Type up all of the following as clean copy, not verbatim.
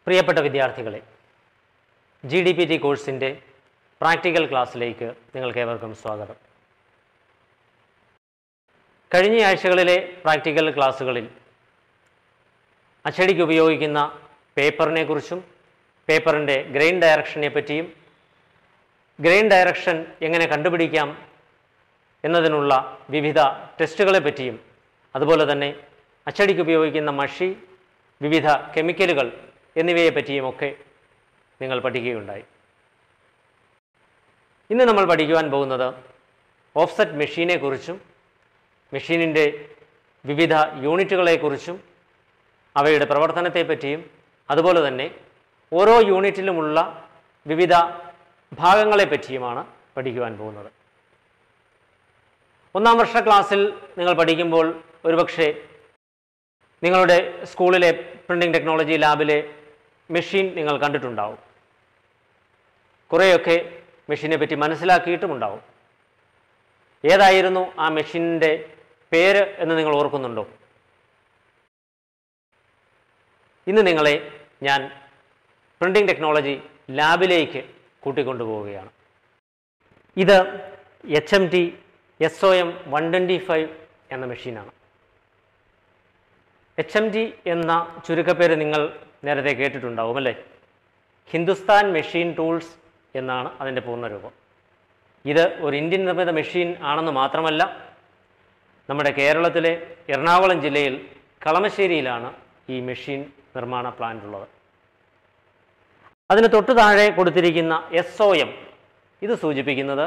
പ്രിയപ്പെട്ട വിദ്യാർത്ഥികളെ, GDPT കോഴ്സിൻ്റെ പ്രാക്ടിക്കൽ ക്ലാസ്സിലേക്ക് നിങ്ങൾക്കേവർക്കും സ്വാഗതം. കഴിഞ്ഞ ആഴ്ചകളിലെ പ്രാക്ടിക്കൽ ക്ലാസ്സുകളിൽ അച്ചടിക്ക് ഉപയോഗിക്കുന്ന പേപ്പറിനെ കുറിച്ചും പേപ്പറിൻ്റെ ഗ്രെയിൻ ഡയറക്ഷനെ പറ്റിയും ഗ്രെയിൻ ഡയറക്ഷൻ എങ്ങനെ കണ്ടുപിടിക്കാം എന്നതിനുള്ള വിവിധ ടെസ്റ്റുകളെ പറ്റിയും അതുപോലെ തന്നെ അച്ചടിക്ക് ഉപയോഗിക്കുന്ന മഷി, വിവിധ കെമിക്കലുകൾ എന്നിവയെ പറ്റിയുമൊക്കെ നിങ്ങൾ പഠിക്കുകയുണ്ടായി. ഇന്ന് നമ്മൾ പഠിക്കുവാൻ പോകുന്നത് ഓഫ്സെറ്റ് മെഷീനെക്കുറിച്ചും മെഷീനിൻ്റെ വിവിധ യൂണിറ്റുകളെക്കുറിച്ചും അവയുടെ പ്രവർത്തനത്തെപ്പറ്റിയും അതുപോലെ തന്നെ ഓരോ യൂണിറ്റിലുമുള്ള വിവിധ ഭാഗങ്ങളെപ്പറ്റിയുമാണ് പഠിക്കുവാൻ പോകുന്നത്. ഒന്നാം വർഷ ക്ലാസ്സിൽ നിങ്ങൾ പഠിക്കുമ്പോൾ ഒരുപക്ഷെ നിങ്ങളുടെ സ്കൂളിലെ പ്രിൻറ്റിംഗ് ടെക്നോളജി ലാബിലെ മെഷീൻ നിങ്ങൾ കണ്ടിട്ടുണ്ടാവും. കുറേയൊക്കെ മെഷീനെ പറ്റി മനസ്സിലാക്കിയിട്ടുമുണ്ടാവും. ഏതായിരുന്നു ആ മെഷീനിൻ്റെ പേര് എന്ന് നിങ്ങൾ ഓർക്കുന്നുണ്ടോ? ഇന്ന് നിങ്ങളെ ഞാൻ പ്രിൻറ്റിംഗ് ടെക്നോളജി ലാബിലേക്ക് കൂട്ടിക്കൊണ്ടുപോവുകയാണ്. ഇത് HMT SOM 125 എന്ന മെഷീനാണ്. HMT എന്ന ചുരുക്കപ്പേര് നിങ്ങൾ നേരത്തെ കേട്ടിട്ടുണ്ടാവും അല്ലേ? ഹിന്ദുസ്ഥാൻ മെഷീൻ ടൂൾസ് എന്നാണ് അതിൻ്റെ പൂർണ്ണരൂപം. ഇത് ഒരു ഇന്ത്യൻ നിർമ്മിത മെഷീൻ ആണെന്ന് മാത്രമല്ല, നമ്മുടെ കേരളത്തിലെ എറണാകുളം ജില്ലയിൽ കളമശ്ശേരിയിലാണ് ഈ മെഷീൻ നിർമ്മാണ പ്ലാന്റ് ഉള്ളത്. അതിന് തൊട്ടു താഴെ കൊടുത്തിരിക്കുന്ന SOM ഇത് സൂചിപ്പിക്കുന്നത്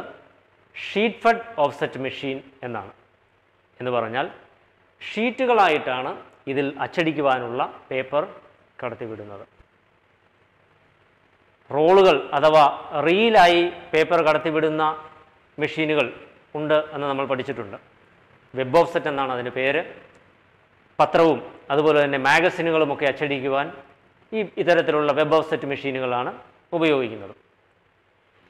ഷീറ്റ് ഫെഡ് ഓഫ്സെറ്റ് മെഷീൻ എന്നാണ്. എന്ന് പറഞ്ഞാൽ ഷീറ്റുകളായിട്ടാണ് ഇതിൽ അച്ചടിക്കുവാനുള്ള പേപ്പർ കടത്തിവിടുന്നത്. റോളുകൾ അഥവാ റീലായി പേപ്പർ കടത്തിവിടുന്ന മെഷീനുകൾ ഉണ്ട് എന്ന് നമ്മൾ പഠിച്ചിട്ടുണ്ട്. വെബ് ഓഫ്സെറ്റ് എന്നാണ് അതിന് പേര്. പത്രവും അതുപോലെ തന്നെ മാഗസിനുകളുമൊക്കെ അച്ചടിക്കുവാൻ ഇത്തരത്തിലുള്ള വെബ് ഓഫ്സെറ്റ് മെഷീനുകളാണ് ഉപയോഗിക്കുന്നത്.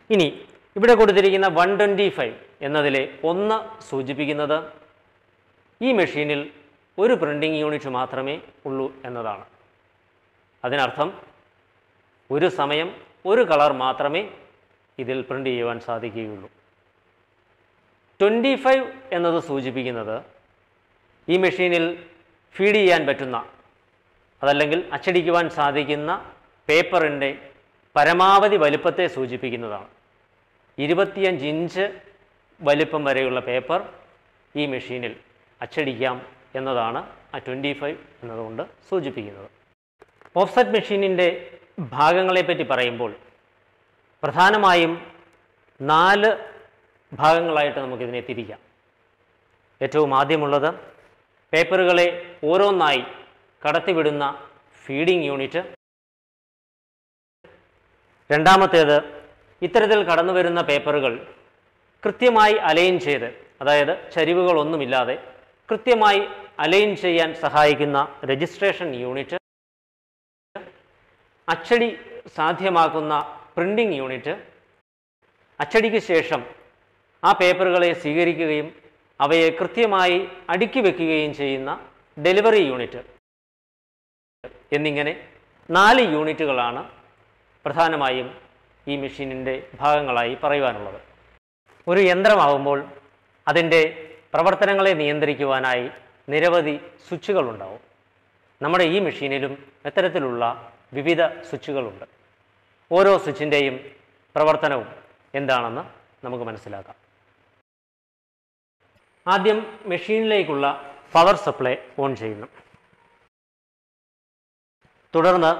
ഇനി ഇവിടെ കൊടുത്തിരിക്കുന്ന 125 എന്നതിലെ 1 സൂചിപ്പിക്കുന്നത് ഈ മെഷീനിൽ ഒരു പ്രിൻറ്റിംഗ് യൂണിറ്റ് മാത്രമേ ഉള്ളൂ എന്നതാണ്. അതിനർത്ഥം ഒരു സമയം ഒരു കളർ മാത്രമേ ഇതിൽ പ്രിൻ്റ് ചെയ്യുവാൻ സാധിക്കുകയുള്ളൂ. 25 എന്നത് സൂചിപ്പിക്കുന്നത് ഈ മെഷീനിൽ ഫീഡ് ചെയ്യാൻ പറ്റുന്ന അതല്ലെങ്കിൽ അച്ചടിക്കുവാൻ സാധിക്കുന്ന പേപ്പറിൻ്റെ പരമാവധി വലിപ്പത്തെ സൂചിപ്പിക്കുന്നതാണ്. 25 ഇഞ്ച് വലിപ്പം വരെയുള്ള പേപ്പർ ഈ മെഷീനിൽ അച്ചടിക്കാം എന്നതാണ് ആ 25 എന്നതുകൊണ്ട് സൂചിപ്പിക്കുന്നത്. ഓഫ്സെറ്റ് മെഷീനിൻ്റെ ഭാഗങ്ങളെപ്പറ്റി പറയുമ്പോൾ പ്രധാനമായും 4 ഭാഗങ്ങളായിട്ട് നമുക്കിതിനെ തിരിക്കാം. ഏറ്റവും ആദ്യമുള്ളത് പേപ്പറുകളെ ഓരോന്നായി കടത്തിവിടുന്ന ഫീഡിംഗ് യൂണിറ്റ്. രണ്ടാമത്തേത് ഇത്തരത്തിൽ കടന്നു വരുന്ന പേപ്പറുകൾ കൃത്യമായി അലൈൻ ചെയ്ത്, അതായത് ചരിവുകളൊന്നുമില്ലാതെ കൃത്യമായി അലൈൻ ചെയ്യാൻ സഹായിക്കുന്ന രജിസ്ട്രേഷൻ യൂണിറ്റ്. അച്ചടി സാധ്യമാക്കുന്ന പ്രിൻറ്റിംഗ് യൂണിറ്റ്. അച്ചടിക്ക് ശേഷം ആ പേപ്പറുകളെ സ്വീകരിക്കുകയും അവയെ കൃത്യമായി അടുക്കി വയ്ക്കുകയും ചെയ്യുന്ന ഡെലിവറി യൂണിറ്റ്. എന്നിങ്ങനെ 4 യൂണിറ്റുകളാണ് പ്രധാനമായും ഈ മെഷീനിൻ്റെ ഭാഗങ്ങളായി പറയുവാനുള്ളത്. ഒരു യന്ത്രമാകുമ്പോൾ അതിൻ്റെ പ്രവർത്തനങ്ങളെ നിയന്ത്രിക്കുവാനായി നിരവധി സ്വിച്ചുകളുണ്ടാവും. നമ്മുടെ ഈ മെഷീനിലും ഇത്തരത്തിലുള്ള വിവിധ സ്വിച്ചുകളുണ്ട്. ഓരോ സ്വിച്ചിൻ്റെയും പ്രവർത്തനവും എന്താണെന്ന് നമുക്ക് മനസ്സിലാക്കാം. ആദ്യം മെഷീനിലേക്കുള്ള പവർ സപ്ലൈ ഓൺ ചെയ്യുന്നു. തുടർന്ന്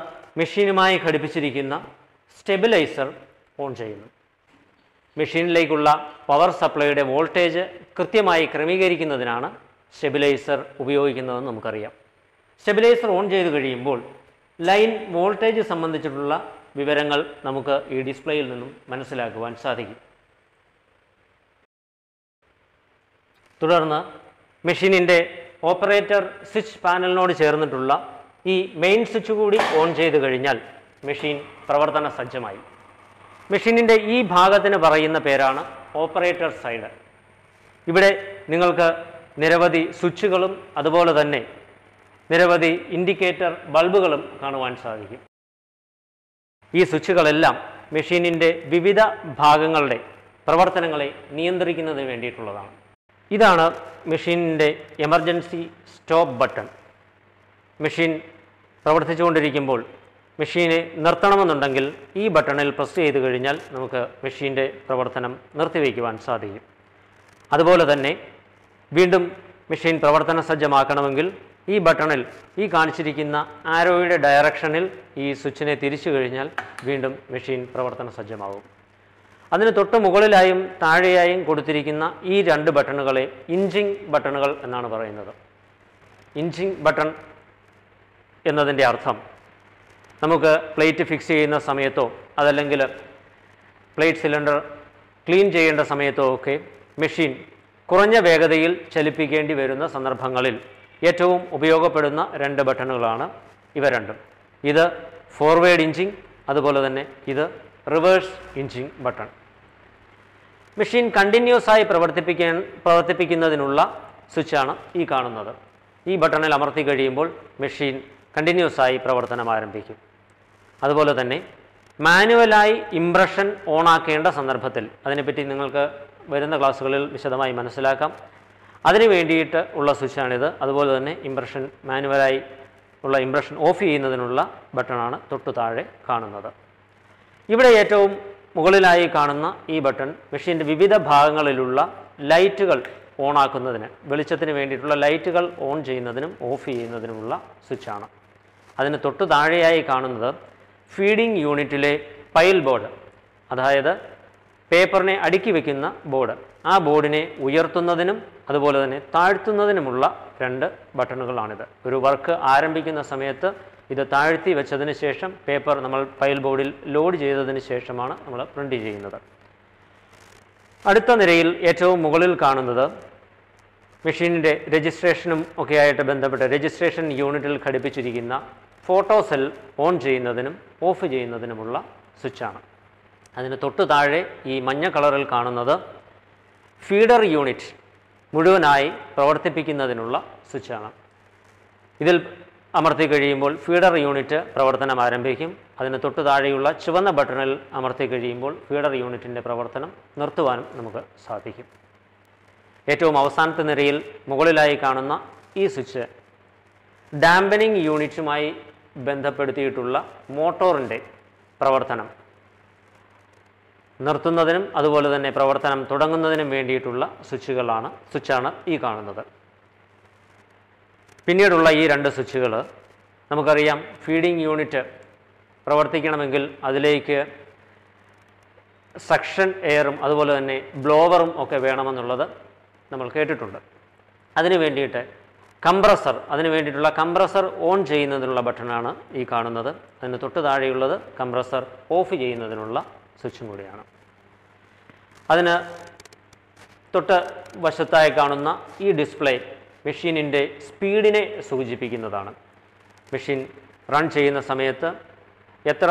മെഷീനുമായി ഘടിപ്പിച്ചിരിക്കുന്ന സ്റ്റെബിലൈസർ ഓൺ ചെയ്യുന്നു. മെഷീനിലേക്കുള്ള പവർ സപ്ലൈയുടെ വോൾട്ടേജ് കൃത്യമായി ക്രമീകരിക്കുന്നതിനാണ് സ്റ്റെബിലൈസർ ഉപയോഗിക്കുന്നതെന്ന് നമുക്കറിയാം. സ്റ്റെബിലൈസർ ഓൺ ചെയ്ത് കഴിയുമ്പോൾ ലൈൻ വോൾട്ടേജ് സംബന്ധിച്ചിട്ടുള്ള വിവരങ്ങൾ നമുക്ക് ഈ ഡിസ്പ്ലേയിൽ നിന്നും മനസ്സിലാക്കുവാൻ സാധിക്കും. തുടർന്ന് മെഷീനിൻ്റെ ഓപ്പറേറ്റർ സ്വിച്ച് പാനലിനോട് ചേർന്നിട്ടുള്ള ഈ മെയിൻ സ്വിച്ച് കൂടി ഓൺ ചെയ്ത് കഴിഞ്ഞാൽ മെഷീൻ പ്രവർത്തന സജ്ജമായി. മെഷീനിൻ്റെ ഈ ഭാഗത്തിന് പറയുന്ന പേരാണ് ഓപ്പറേറ്റർ സൈഡ്. ഇവിടെ നിങ്ങൾക്ക് നിരവധി സ്വിച്ചുകളും അതുപോലെ തന്നെ നിരവധി ഇൻഡിക്കേറ്റർ ബൾബുകളും കാണുവാൻ സാധിക്കും. ഈ സ്വിച്ചുകളെല്ലാം മെഷീനിൻ്റെ വിവിധ ഭാഗങ്ങളുടെ പ്രവർത്തനങ്ങളെ നിയന്ത്രിക്കുന്നതിന് വേണ്ടിയിട്ടുള്ളതാണ്. ഇതാണ് മെഷീനിൻ്റെ എമർജൻസി സ്റ്റോപ്പ് ബട്ടൺ. മെഷീൻ പ്രവർത്തിച്ചുകൊണ്ടിരിക്കുമ്പോൾ മെഷീനെ നിർത്തണമെന്നുണ്ടെങ്കിൽ ഈ ബട്ടണിൽ പ്രസ് ചെയ്ത് കഴിഞ്ഞാൽ നമുക്ക് മെഷീൻ്റെ പ്രവർത്തനം നിർത്തിവയ്ക്കുവാൻ സാധിക്കും. അതുപോലെ തന്നെ വീണ്ടും മെഷീൻ പ്രവർത്തന സജ്ജമാക്കണമെങ്കിൽ ഈ ബട്ടണിൽ ഈ കാണിച്ചിരിക്കുന്ന ആരോയുടെ ഡയറക്ഷനിൽ ഈ സ്വിച്ചിനെ തിരിച്ചു കഴിഞ്ഞാൽ വീണ്ടും മെഷീൻ പ്രവർത്തന സജ്ജമാകും. അതിന് തൊട്ട് മുകളിലായും താഴെയായും കൊടുത്തിരിക്കുന്ന ഈ രണ്ട് ബട്ടണുകളെ ഇഞ്ചിങ് ബട്ടണുകൾ എന്നാണ് പറയുന്നത്. ഇഞ്ചിങ് ബട്ടൺ എന്നതിൻ്റെ അർത്ഥം നമുക്ക് പ്ലേറ്റ് ഫിക്സ് ചെയ്യുന്ന സമയത്തോ അതല്ലെങ്കിൽ പ്ലേറ്റ് സിലിണ്ടർ ക്ലീൻ ചെയ്യേണ്ട സമയത്തോ ഒക്കെ മെഷീൻ കുറഞ്ഞ വേഗതയിൽ ചലിപ്പിക്കേണ്ടി വരുന്ന സന്ദർഭങ്ങളിൽ ഏറ്റവും ഉപയോഗപ്പെടുന്ന രണ്ട് ബട്ടണുകളാണ് ഇവ രണ്ടും. ഇത് ഫോർവേഡ് ഇഞ്ചിങ്, അതുപോലെ തന്നെ ഇത് റിവേഴ്സ് ഇഞ്ചിങ് ബട്ടൺ. മെഷീൻ കണ്ടിന്യൂസായി പ്രവർത്തിപ്പിക്കുന്നതിനുള്ള സ്വിച്ചാണ് ഈ കാണുന്നത്. ഈ ബട്ടണിൽ അമർത്തി കഴിയുമ്പോൾ മെഷീൻ കണ്ടിന്യൂസായി പ്രവർത്തനം ആരംഭിക്കും. അതുപോലെ തന്നെ മാനുവലായി ഇംപ്രഷൻ ഓണാക്കേണ്ട സന്ദർഭത്തിൽ, അതിനെപ്പറ്റി നിങ്ങൾക്ക് വരുന്ന ക്ലാസ്സുകളിൽ വിശദമായി മനസ്സിലാക്കാം, അതിന് വേണ്ടിയിട്ട് ഉള്ള സ്വിച്ചാണിത്. അതുപോലെ തന്നെ ഇംപ്രഷൻ മാനുവലായി ഉള്ള ഇംപ്രഷൻ ഓഫ് ചെയ്യുന്നതിനുള്ള ബട്ടണാണ് തൊട്ടു താഴെ കാണുന്നത്. ഇവിടെ ഏറ്റവും മുകളിലായി കാണുന്ന ഈ ബട്ടൺ മെഷീൻ്റെ വിവിധ ഭാഗങ്ങളിലുള്ള ലൈറ്റുകൾ ഓണാക്കുന്നതിന്, വെളിച്ചത്തിന് വേണ്ടിയിട്ടുള്ള ലൈറ്റുകൾ ഓൺ ചെയ്യുന്നതിനും ഓഫ് ചെയ്യുന്നതിനുമുള്ള സ്വിച്ചാണ്. അതിന് തൊട്ടു താഴെയായി കാണുന്നത് ഫീഡിംഗ് യൂണിറ്റിലെ പൈൽ ബോർഡ്, അതായത് പേപ്പറിനെ അടുക്കി വയ്ക്കുന്ന ബോർഡ്. ആ ബോർഡിനെ ഉയർത്തുന്നതിനും അതുപോലെ തന്നെ താഴ്ത്തുന്നതിനുമുള്ള രണ്ട് ബട്ടണുകളാണിത്. ഒരു വർക്ക് ആരംഭിക്കുന്ന സമയത്ത് ഇത് താഴ്ത്തി വെച്ചതിന് ശേഷം പേപ്പർ നമ്മൾ ഫയൽ ബോർഡിൽ ലോഡ് ചെയ്തതിന് ശേഷമാണ് നമ്മൾ പ്രിൻ്റ് ചെയ്യുന്നത്. അടുത്ത നിരയിൽ ഏറ്റവും മുകളിൽ കാണുന്നത് മെഷീനിൻ്റെ രജിസ്ട്രേഷനും ഒക്കെയായിട്ട് ബന്ധപ്പെട്ട് രജിസ്ട്രേഷൻ യൂണിറ്റിൽ ഘടിപ്പിച്ചിരിക്കുന്ന ഫോട്ടോ സെൽ ഓൺ ചെയ്യുന്നതിനും ഓഫ് ചെയ്യുന്നതിനുമുള്ള സ്വിച്ചാണ്. അതിന് തൊട്ടു താഴെ ഈ മഞ്ഞ കളറിൽ കാണുന്നത് ഫീഡർ യൂണിറ്റ് മുഴുവനായി പ്രവർത്തിപ്പിക്കുന്നതിനുള്ള സ്വിച്ചാണ്. ഇതിൽ അമർത്തി കഴിയുമ്പോൾ ഫീഡർ യൂണിറ്റ് പ്രവർത്തനം ആരംഭിക്കും. അതിന് തൊട്ടു താഴെയുള്ള ചുവന്ന ബട്ടണിൽ അമർത്തി കഴിയുമ്പോൾ ഫീഡർ യൂണിറ്റിൻ്റെ പ്രവർത്തനം നിർത്തുവാനും നമുക്ക് സാധിക്കും. ഏറ്റവും അവസാനത്തെ നിരയിൽ മുകളിലായി കാണുന്ന ഈ സ്വിച്ച് ഡാമ്പനിങ് യൂണിറ്റുമായി ബന്ധപ്പെടുത്തിയിട്ടുള്ള മോട്ടോറിൻ്റെ പ്രവർത്തനം നിർത്തുന്നതിനും അതുപോലെ തന്നെ പ്രവർത്തനം തുടങ്ങുന്നതിനും വേണ്ടിയിട്ടുള്ള സ്വിച്ചാണ് ഈ കാണുന്നത്. പിന്നീടുള്ള ഈ രണ്ട് സ്വിച്ചുകൾ നമുക്കറിയാം, ഫീഡിംഗ് യൂണിറ്റ് പ്രവർത്തിക്കണമെങ്കിൽ അതിലേക്ക് സക്ഷൻ എയറും അതുപോലെ തന്നെ ബ്ലോവറും ഒക്കെ വേണമെന്നുള്ളത് നമ്മൾ കേട്ടിട്ടുണ്ട്. അതിന് വേണ്ടിയിട്ട് അതിന് വേണ്ടിയിട്ടുള്ള കംപ്രസർ ഓൺ ചെയ്യുന്നതിനുള്ള ബട്ടണാണ് ഈ കാണുന്നത്. അതിന് തൊട്ട് താഴെയുള്ളത് കംപ്രസർ ഓഫ് ചെയ്യുന്നതിനുള്ള സ്വിച്ചും കൂടിയാണ്. അതിന് തൊട്ട് വശത്തായി കാണുന്ന ഈ ഡിസ്പ്ലേ മെഷീനിൻ്റെ സ്പീഡിനെ സൂചിപ്പിക്കുന്നതാണ്. മെഷീൻ റൺ ചെയ്യുന്ന സമയത്ത് എത്ര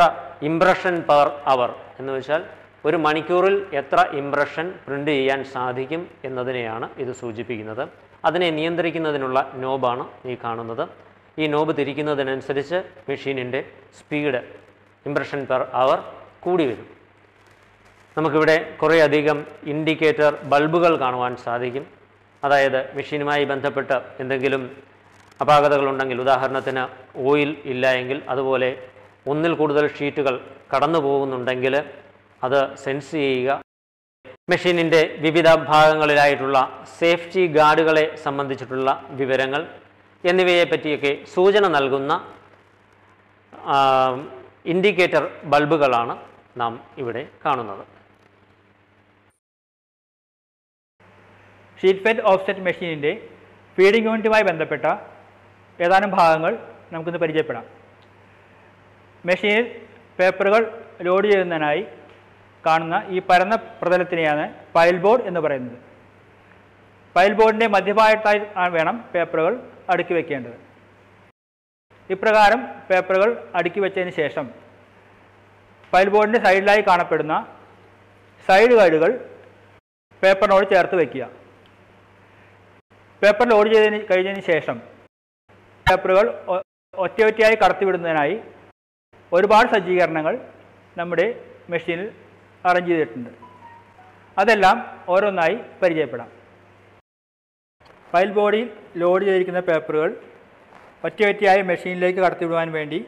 ഇംപ്രഷൻ പെർ അവർ എന്ന് വെച്ചാൽ ഒരു മണിക്കൂറിൽ എത്ര ഇംപ്രഷൻ പ്രിൻ്റ് ചെയ്യാൻ സാധിക്കും എന്നതിനെയാണ് ഇത് സൂചിപ്പിക്കുന്നത്. അതിനെ നിയന്ത്രിക്കുന്നതിനുള്ള നോബാണ് ഈ കാണുന്നത്. ഈ നോബ് തിരിക്കുന്നതിനനുസരിച്ച് മെഷീനിൻ്റെ സ്പീഡ് ഇംപ്രഷൻ പെർ അവർ കൂടി വരും. നമുക്കിവിടെ കുറേയധികം ഇൻഡിക്കേറ്റർ ബൾബുകൾ കാണുവാൻ സാധിക്കും. അതായത് മെഷീനുമായി ബന്ധപ്പെട്ട് എന്തെങ്കിലും അപാകതകളുണ്ടെങ്കിൽ, ഉദാഹരണത്തിന് ഓയിൽ ഇല്ല എങ്കിൽ, അതുപോലെ ഒന്നിൽ കൂടുതൽ ഷീറ്റുകൾ കടന്നു പോകുന്നുണ്ടെങ്കിൽ അത് സെൻസ് ചെയ്യുക, മെഷീനിൻ്റെ വിവിധ ഭാഗങ്ങളിലായിട്ടുള്ള സേഫ്റ്റി ഗാർഡുകളെ സംബന്ധിച്ചിട്ടുള്ള വിവരങ്ങൾ എന്നിവയെ പറ്റിയൊക്കെ സൂചന നൽകുന്ന ഇൻഡിക്കേറ്റർ ബൾബുകളാണ് നാം ഇവിടെ കാണുന്നത്. ഷീറ്റ് ഫെഡ് ഓഫ്സെറ്റ് മെഷീനിൻ്റെ ഫീഡിംഗ് യൂണിറ്റുമായി ബന്ധപ്പെട്ട ഏതാനും ഭാഗങ്ങൾ നമുക്കിന്ന് പരിചയപ്പെടാം. മെഷീനിൽ പേപ്പറുകൾ ലോഡ് ചെയ്യുന്നതിനായി കാണുന്ന ഈ പരന്ന പ്രതലത്തിനെയാണ് പൈൽ ബോർഡ് എന്ന് പറയുന്നത്. പൈൽ ബോർഡിൻ്റെ മധ്യഭാഗത്തായി വേണം പേപ്പറുകൾ അടുക്കി വയ്ക്കേണ്ടത്. ഇപ്രകാരം പേപ്പറുകൾ അടുക്കി വെച്ചതിന് ശേഷം പൈൽ ബോർഡിൻ്റെ സൈഡിലായി കാണപ്പെടുന്ന സൈഡ് ഗൈഡുകൾ പേപ്പറിനോട് ചേർത്ത് വയ്ക്കുക. പേപ്പർ ലോഡ് കഴിഞ്ഞതിന് ശേഷം പേപ്പറുകൾ ഒറ്റയൊറ്റയായി കടത്തിവിടുന്നതിനായി ഒരുപാട് സജ്ജീകരണങ്ങൾ നമ്മുടെ മെഷീനിൽ അറേഞ്ച് ചെയ്തിട്ടുണ്ട്. അതെല്ലാം ഓരോന്നായി പരിചയപ്പെടാം. ഫയൽ ബോഡിയിൽ ലോഡ് ചെയ്തിരിക്കുന്ന പേപ്പറുകൾ ഒറ്റയൊറ്റയായി മെഷീനിലേക്ക് കടത്തിവിടുവാൻ വേണ്ടി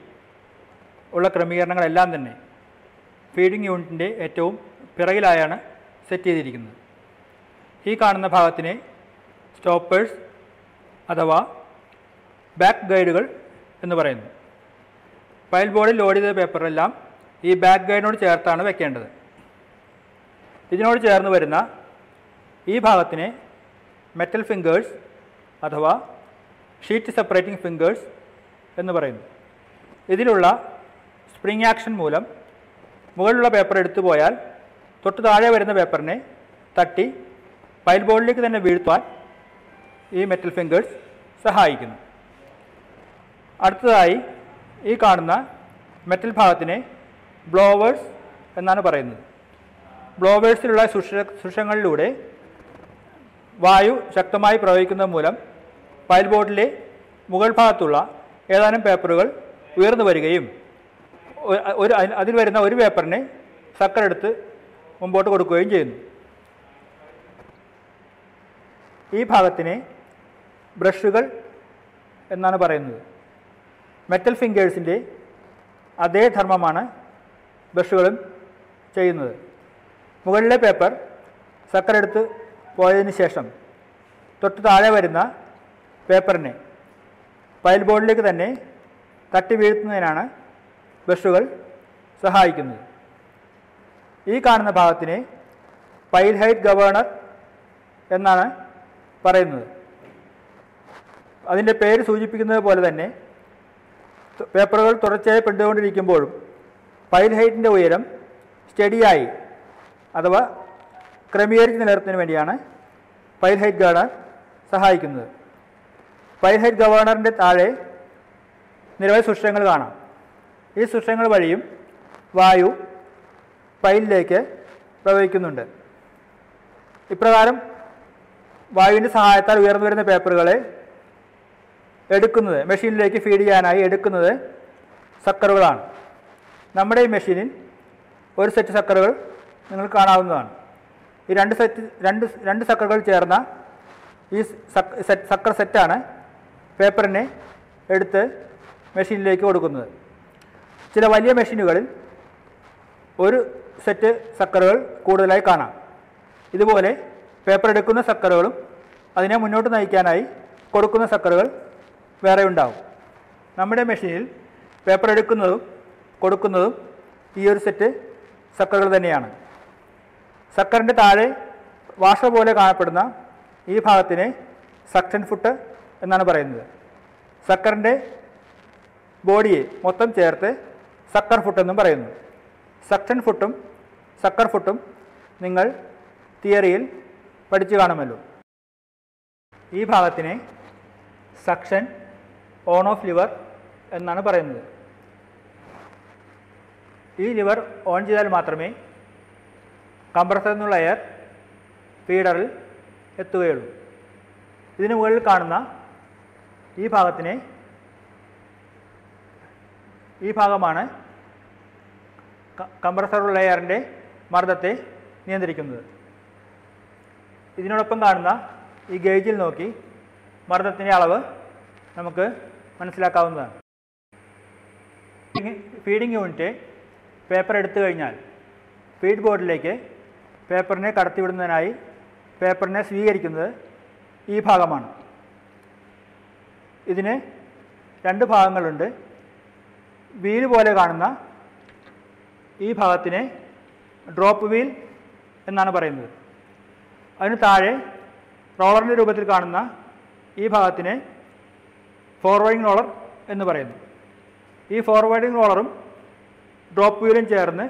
ഉള്ള ക്രമീകരണങ്ങളെല്ലാം തന്നെ ഫീഡിംഗ് യൂണിറ്റിൻ്റെ ഏറ്റവും പിറകിലായാണ് സെറ്റ് ചെയ്തിരിക്കുന്നത്. ഈ കാണുന്ന ഭാഗത്തിനെ സ്റ്റോപ്പേഴ്സ് അഥവാ ബാക്ക് ഗൈഡുകൾ എന്ന് പറയുന്നു. ഫയൽ ബോർഡിൽ ലോഡ് ചെയ്ത പേപ്പറെല്ലാം ഈ ബാക്ക് ഗൈഡിനോട് ചേർത്താണ് വെക്കേണ്ടത്. ഇതിനോട് ചേർന്ന് വരുന്ന ഈ ഭാഗത്തിനെ മെറ്റൽ ഫിംഗേഴ്സ് അഥവാ ഷീറ്റ് സെപ്പറേറ്റിംഗ് ഫിംഗേഴ്സ് എന്ന് പറയുന്നു. ഇതിലുള്ള സ്പ്രിംഗ് ആക്ഷൻ മൂലം മുകളിലുള്ള പേപ്പർ എടുത്തു പോയാൽ തൊട്ട് താഴെ വരുന്ന പേപ്പറിനെ തട്ടി ഫയൽ ബോർഡിലേക്ക് തന്നെ വീഴ്ത്താൻ ഈ മെറ്റൽ ഫിംഗേഴ്സ് സഹായിക്കുന്നു. അടുത്തതായി ഈ കാണുന്ന മെറ്റൽ ഭാഗത്തിനെ ബ്ലോവേഴ്സ് എന്നാണ് പറയുന്നത്. ബ്ലോവേഴ്സിലുള്ള സുഷങ്ങളിലൂടെ വായു ശക്തമായി പ്രവഹിക്കുന്നത് മൂലം ഫയൽ ബോർഡിലെ മുകൾ ഭാഗത്തുള്ള ഏതാനും പേപ്പറുകൾ ഉയർന്നു വരികയും അതിൽ വരുന്ന ഒരു പേപ്പറിനെ സക്കർ എടുത്ത് മുമ്പോട്ട് കൊടുക്കുകയും ചെയ്യുന്നു. ഈ ഭാഗത്തിനെ ബ്രഷുകൾ എന്നാണ് പറയുന്നത്. മെറ്റൽ ഫിംഗേഴ്സിൻ്റെ അതേ ധർമ്മമാണ് ബ്രഷുകളും ചെയ്യുന്നത്. മുകളിലെ പേപ്പർ സക്കർ എടുത്ത് പോയതിന് ശേഷം തൊട്ട് താഴെ വരുന്ന പേപ്പറിനെ ഫയൽ ബോർഡിലേക്ക് തന്നെ തട്ടി വീഴ്ത്തുന്നതിനാണ് ബ്രഷുകൾ സഹായിക്കുന്നത്. ഈ കാണുന്ന ഭാഗത്തിനെ ഫയൽ ഹൈറ്റ് ഗവേണർ എന്നാണ് പറയുന്നത്. അതിൻ്റെ പേര് സൂചിപ്പിക്കുന്നത് പോലെ തന്നെ പേപ്പറുകൾ തുടർച്ചയായി പെട്ടുകൊണ്ടിരിക്കുമ്പോഴും ഫയൽ ഹൈറ്റിൻ്റെ ഉയരം സ്റ്റഡിയായി അഥവാ ക്രമീകരിച്ച് നിലനിർത്തുന്നതിന് വേണ്ടിയാണ് ഫയൽ ഹൈറ്റ് ഗവേണർ സഹായിക്കുന്നത്. ഫയൽ ഹൈറ്റ് ഗവേണറിൻ്റെ താഴെ നിരവധി സുഷിരങ്ങൾ കാണാം. ഈ സുഷിരങ്ങൾ വഴിയും വായു ഫയലിലേക്ക് പ്രവഹിക്കുന്നുണ്ട്. ഇപ്രകാരം വായുവിൻ്റെ സഹായത്താൽ ഉയർന്നു വരുന്ന പേപ്പറുകളെ എടുക്കുന്നത് മെഷീനിലേക്ക് ഫീഡ് ചെയ്യാനായി എടുക്കുന്നത് സക്കറുകളാണ്. നമ്മുടെ ഈ മെഷീനിൽ ഒരു സെറ്റ് സക്കറുകൾ നിങ്ങൾക്ക് കാണാവുന്നതാണ്. ഈ രണ്ട് സക്കറുകൾ ചേർന്ന ഈ സക്കർ സെറ്റാണ് പേപ്പറിനെ എടുത്ത് മെഷീനിലേക്ക് കൊടുക്കുന്നത്. ചില വലിയ മെഷീനുകളിൽ ഒരു സെറ്റ് സക്കറുകൾ കൂടുതലായി കാണാം. ഇതുപോലെ പേപ്പർ എടുക്കുന്ന സക്കറുകളും അതിനെ മുന്നോട്ട് നയിക്കാനായി കൊടുക്കുന്ന സക്കറുകൾ വേറെ ഉണ്ടാവും. നമ്മുടെ മെഷീനിൽ പേപ്പർ എടുക്കുന്നതും കൊടുക്കുന്നതും ഈ ഒരു സെറ്റ് സക്കറുകൾ തന്നെയാണ്. സക്കറിൻ്റെ താഴെ വാഷർ പോലെ കാണപ്പെടുന്ന ഈ ഭാഗത്തിനെ സക്ഷൻ ഫുട്ട് എന്നാണ് പറയുന്നത്. സക്കറിൻ്റെ ബോഡിയെ മൊത്തം ചേർത്ത് സക്കർ ഫുട്ട് എന്നും പറയുന്നു. സക്ഷൻ ഫുട്ടും സക്കർ ഫുട്ടും നിങ്ങൾ തിയറിയിൽ പഠിച്ചു കാണുമല്ലോ. ഈ ഭാഗത്തിനെ സക്ഷൻ ഓൺ ഓഫ് ലിവർ എന്നാണ് പറയുന്നത്. ഈ ലിവർ ഓൺ ചെയ്താൽ മാത്രമേ കംപ്രസറിൽ നിന്നുള്ള എയർ ഫീഡറിൽ എത്തുകയുള്ളൂ. ഇതിന് മുകളിൽ കാണുന്ന ഈ ഭാഗമാണ് കംപ്രസറിലുള്ള എയറിൻ്റെ മർദ്ദത്തെ നിയന്ത്രിക്കുന്നത്. ഇതിനോടൊപ്പം കാണുന്ന ഈ ഗേജിൽ നോക്കി മർദ്ദത്തിൻ്റെ അളവ് നമുക്ക് മനസ്സിലാക്കാവുന്നതാണ്. ഫീഡിംഗ് യൂണിറ്റ് പേപ്പർ എടുത്തു കഴിഞ്ഞാൽ ഫീഡ് ബോർഡിലേക്ക് പേപ്പറിനെ കടത്തിവിടുന്നതിനായി പേപ്പറിനെ സ്വീകരിക്കുന്നത് ഈ ഭാഗമാണ്. ഇതിന് രണ്ട് ഭാഗങ്ങളുണ്ട്. വീൽ പോലെ കാണുന്ന ഈ ഭാഗത്തിനെ ഡ്രോപ്പ് വീൽ എന്നാണ് പറയുന്നത്. അതിന് താഴെ റോളറിൻ്റെ രൂപത്തിൽ കാണുന്ന ഈ ഭാഗത്തിനെ ഫോർവേഡിംഗ് റോളർ എന്ന് പറയുന്നു. ഈ ഫോർവേഡിംഗ് റോളറും ഡ്രോപ്പ് വീലും ചേർന്ന്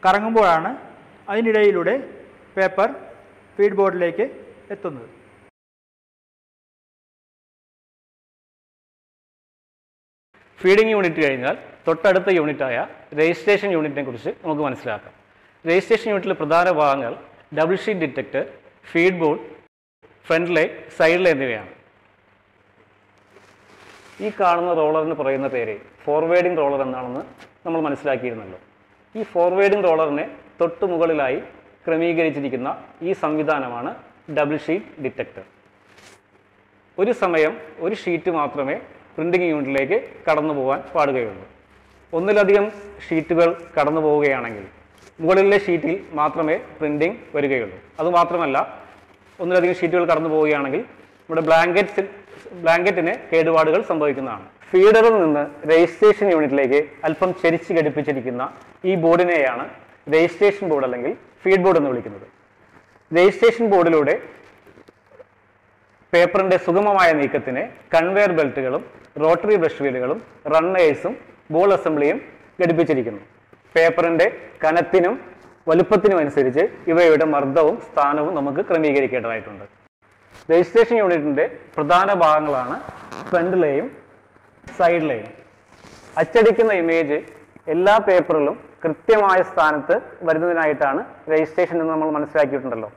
കറങ്ങുമ്പോഴാണ് അതിനിടയിലൂടെ പേപ്പർ ഫീഡ് ബോർഡിലേക്ക് എത്തുന്നത്. ഫീഡിംഗ് യൂണിറ്റ് കഴിഞ്ഞാൽ തൊട്ടടുത്ത യൂണിറ്റായ രജിസ്ട്രേഷൻ യൂണിറ്റിനെ കുറിച്ച് നമുക്ക് മനസ്സിലാക്കാം. രജിസ്ട്രേഷൻ യൂണിറ്റിലെ പ്രധാന ഭാഗങ്ങൾ double sheet detector, feed board, front lay, side lay എന്നിവയാണ്. ഈ കാണുന്ന റോളറിന് പറയുന്ന പേര് ഫോർവേഡിംഗ് റോളർ എന്നാണെന്ന് നമ്മൾ മനസ്സിലാക്കിയിരുന്നല്ലോ. ഈ ഫോർവേഡിംഗ് റോളറിനെ തൊട്ടു മുകളിലായി ക്രമീകരിച്ചിരിക്കുന്ന ഈ സംവിധാനമാണ് ഡബിൾ ഷീറ്റ് ഡിറ്റക്ടർ. ഒരു സമയം ഒരു ഷീറ്റ് മാത്രമേ പ്രിൻറ്റിംഗ് യൂണിറ്റിലേക്ക് കടന്നു പോകാൻ പാടുകയുള്ളൂ. ഒന്നിലധികം ഷീറ്റുകൾ കടന്നു പോവുകയാണെങ്കിൽ മുകളിലെ ഷീറ്റിൽ മാത്രമേ പ്രിൻറ്റിംഗ് വരികയുള്ളൂ. അതുമാത്രമല്ല, ഒന്നിലധികം ഷീറ്റുകൾ കടന്നു പോവുകയാണെങ്കിൽ നമ്മുടെ ബ്ലാങ്കറ്റിന് കേടുപാടുകൾ സംഭവിക്കുന്നതാണ്. ഫീഡറിൽ നിന്ന് രജിസ്ട്രേഷൻ യൂണിറ്റിലേക്ക് അല്പം ചെരിച്ച് ഘടിപ്പിച്ചിരിക്കുന്ന ഈ ബോർഡിനെയാണ് രജിസ്ട്രേഷൻ ബോർഡ് അല്ലെങ്കിൽ ഫീഡ് ബോർഡ് എന്ന് വിളിക്കുന്നത്. രജിസ്ട്രേഷൻ ബോർഡിലൂടെ പേപ്പറിന്റെ സുഗമമായ നീക്കത്തിന് കൺവെയർ ബെൽറ്റുകളും റോട്ടറി ബ്രഷ് വീലുകളും റണ്ണേഴ്സും ബോൾ അസംബ്ലിയും ഘടിപ്പിച്ചിരിക്കുന്നു. പേപ്പറിന്റെ കനത്തിനും വലുപ്പത്തിനും അനുസരിച്ച് ഇവയുടെ മർദ്ദവും സ്ഥാനവും നമുക്ക് ക്രമീകരിക്കേണ്ടതായിട്ടുണ്ട്. രജിസ്ട്രേഷൻ യൂണിറ്റിന്റെ പ്രധാന ഭാഗങ്ങളാണ് ഫ്രണ്ട് ലെയും സൈഡ് ലെയും. അച്ചടിക്കുന്ന ഇമേജ് എല്ലാ പേപ്പറിലും കൃത്യമായ സ്ഥാനത്ത് വരുന്നതിനായിട്ടാണ് രജിസ്ട്രേഷൻ എന്ന് നമ്മൾ മനസ്സിലാക്കിയിട്ടുണ്ടല്ലോ.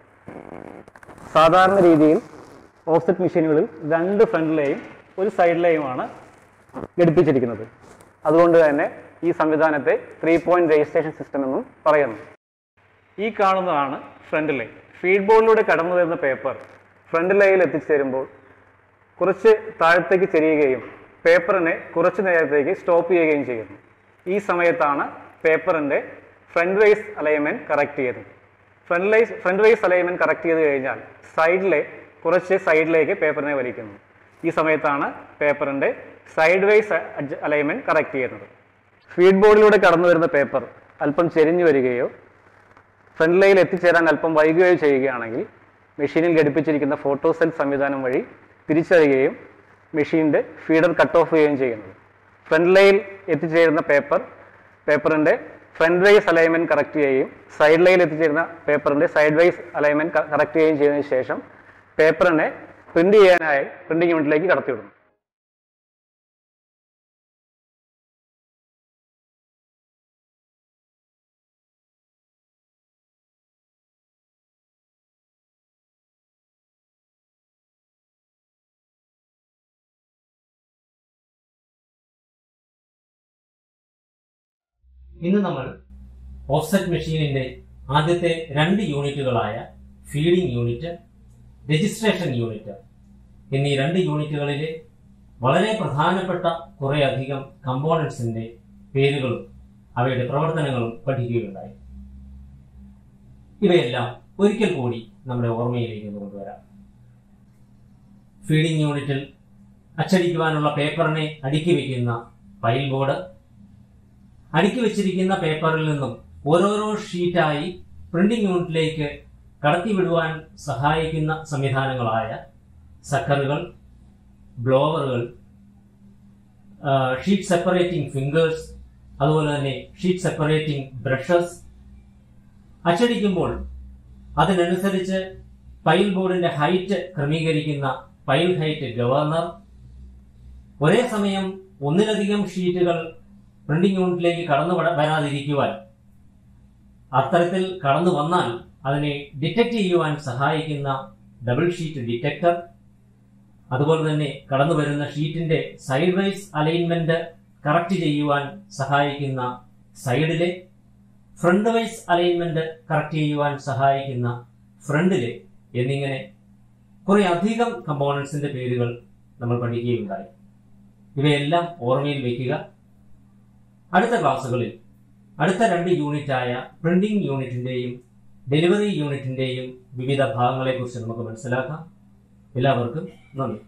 സാധാരണ രീതിയിൽ ഓഫ്സെറ്റ് മെഷീനുകളിൽ 2 ഫ്രണ്ട് ലെയും 1 സൈഡ് ലെയുമാണ് ഘടിപ്പിച്ചിരിക്കുന്നത്. അതുകൊണ്ട് തന്നെ ഈ സംവിധാനത്തെ 3 പോയിന്റ് രജിസ്ട്രേഷൻ സിസ്റ്റം എന്നും പറയുന്നു. ഈ കാണുന്നതാണ് ഫ്രണ്ട് ലൈൻ. ഫീഡ് ബോർഡിലൂടെ കടന്നു വരുന്ന പേപ്പർ ഫ്രണ്ട് ലൈനിൽ എത്തിച്ചേരുമ്പോൾ കുറച്ച് താഴത്തേക്ക് ചെരിയുകയും പേപ്പറിനെ കുറച്ച് നേരത്തേക്ക് സ്റ്റോപ്പ് ചെയ്യുകയും ചെയ്യുന്നു. ഈ സമയത്താണ് പേപ്പറിൻ്റെ ഫ്രണ്ട് വൈസ് അലൈൻമെൻറ്റ് കറക്റ്റ് ചെയ്യുന്നത്. ഫ്രണ്ട് വൈസ് അലൈൻമെൻറ്റ് കറക്റ്റ് ചെയ്ത് കഴിഞ്ഞാൽ കുറച്ച് സൈഡിലേക്ക് പേപ്പറിനെ വലിക്കുന്നു. ഈ സമയത്താണ് പേപ്പറിൻ്റെ സൈഡ് വൈസ് അലൈൻമെൻറ്റ് കറക്റ്റ് ചെയ്യുന്നത്. ഫീഡ് ബോർഡിലൂടെ കടന്നു വരുന്ന പേപ്പർ അല്പം ചെരിഞ്ഞു വരികയോ ഫ്രണ്ട് ലൈനിൽ എത്തിച്ചേരാൻ അല്പം വൈകുകയോ ചെയ്യുകയാണെങ്കിൽ മെഷീനിൽ ഘടിപ്പിച്ചിരിക്കുന്ന ഫോട്ടോ സെൽ സംവിധാനം വഴി തിരിച്ചറിയുകയും മെഷീൻ്റെ ഫീഡർ കട്ട് ഓഫ് ചെയ്യുകയും ചെയ്യുന്നത്. ഫ്രണ്ട് ലൈനിൽ എത്തിച്ചേരുന്ന പേപ്പറിൻ്റെ ഫ്രണ്ട് വൈസ് അലൈൻമെൻറ്റ് കറക്റ്റ് ചെയ്യുകയും സൈഡ് ലൈനിൽ എത്തിച്ചേരുന്ന പേപ്പറിൻ്റെ സൈഡ് വൈസ് അലൈൻമെൻറ്റ് കറക്റ്റ് ചെയ്യുകയും ചെയ്തതിനു ശേഷം പേപ്പറിനെ പ്രിന്റ് ചെയ്യാനായി പ്രിന്റിംഗ് യൂണിറ്റിലേക്ക് കടത്തിവിടുന്നു. ഇന്ന് നമ്മൾ ഓഫ്സെറ്റ് മെഷീനിന്റെ ആദ്യത്തെ 2 യൂണിറ്റുകളായ ഫീഡിംഗ് യൂണിറ്റ്, രജിസ്ട്രേഷൻ യൂണിറ്റ് എന്നീ 2 യൂണിറ്റുകളിലെ വളരെ പ്രധാനപ്പെട്ട കുറേയധികം കമ്പോണൻസിന്റെ പേരുകളും അവയുടെ പ്രവർത്തനങ്ങളും പഠിക്കുകയുണ്ടായി. ഇവയെല്ലാം ഒരിക്കൽ കൂടി നമ്മുടെ ഓർമ്മയിലേക്ക് കൊണ്ടുവരാം. ഫീഡിംഗ് യൂണിറ്റിൽ അച്ചടിക്കുവാനുള്ള പേപ്പറിനെ അടുക്കി വയ്ക്കുന്ന ഫയൽ ബോർഡ്, അടുക്കി വെച്ചിരിക്കുന്ന പേപ്പറിൽ നിന്നും ഓരോരോ ഷീറ്റായി പ്രിന്റിംഗ് യൂണിറ്റിലേക്ക് കടത്തിവിടുവാൻ സഹായിക്കുന്ന സംവിധാനങ്ങളായ സക്കറുകൾ, ബ്ലോവറുകൾ, ഷീറ്റ് സെപ്പറേറ്റിംഗ് ഫിംഗേഴ്സ്, അതുപോലെ തന്നെ ഷീറ്റ് സെപ്പറേറ്റിംഗ് ബ്രഷസ്. അച്ചടിക്കുമ്പോൾ അതിനനുസരിച്ച് ഫയൽ ബോർഡിന്റെ ഹൈറ്റ് ക്രമീകരിക്കുന്ന ഫയൽ ഹൈറ്റ് ഗവർണർ, ഒരേ സമയം ഒന്നിലധികം ഷീറ്റുകൾ പ്രിന്റിംഗ് യൂണിറ്റിലേക്ക് കടന്നു വരാതിരിക്കുവാൻ, അത്തരത്തിൽ കടന്നു വന്നാൽ അതിനെ ഡിറ്റക്ട് ചെയ്യുവാൻ സഹായിക്കുന്ന ഡബിൾ ഷീറ്റ് ഡിറ്റക്ടർ, അതുപോലെ തന്നെ കടന്നു വരുന്ന ഷീറ്റിന്റെ സൈഡ് വൈസ് അലൈൻമെന്റ് കറക്റ്റ് ചെയ്യുവാൻ സഹായിക്കുന്ന സൈഡിലെ, ഫ്രണ്ട് വൈസ് അലൈൻമെന്റ് കറക്റ്റ് ചെയ്യുവാൻ സഹായിക്കുന്ന ഫ്രണ്ടിലെ എന്നിങ്ങനെ കുറെ അധികം കമ്പോണൻസിന്റെ പേരുകൾ നമ്മൾ പഠിക്കുകയുണ്ടായി. ഇവയെല്ലാം ഓർമ്മയിൽ വയ്ക്കുക. അടുത്ത ക്ലാസ്സുകളിൽ അടുത്ത 2 യൂണിറ്റായ പ്രിന്റിംഗ് യൂണിറ്റിന്റെയും ഡെലിവറി യൂണിറ്റിന്റെയും വിവിധ ഭാഗങ്ങളെക്കുറിച്ച് നമുക്ക് മനസ്സിലാക്കാം. എല്ലാവർക്കും നന്ദി.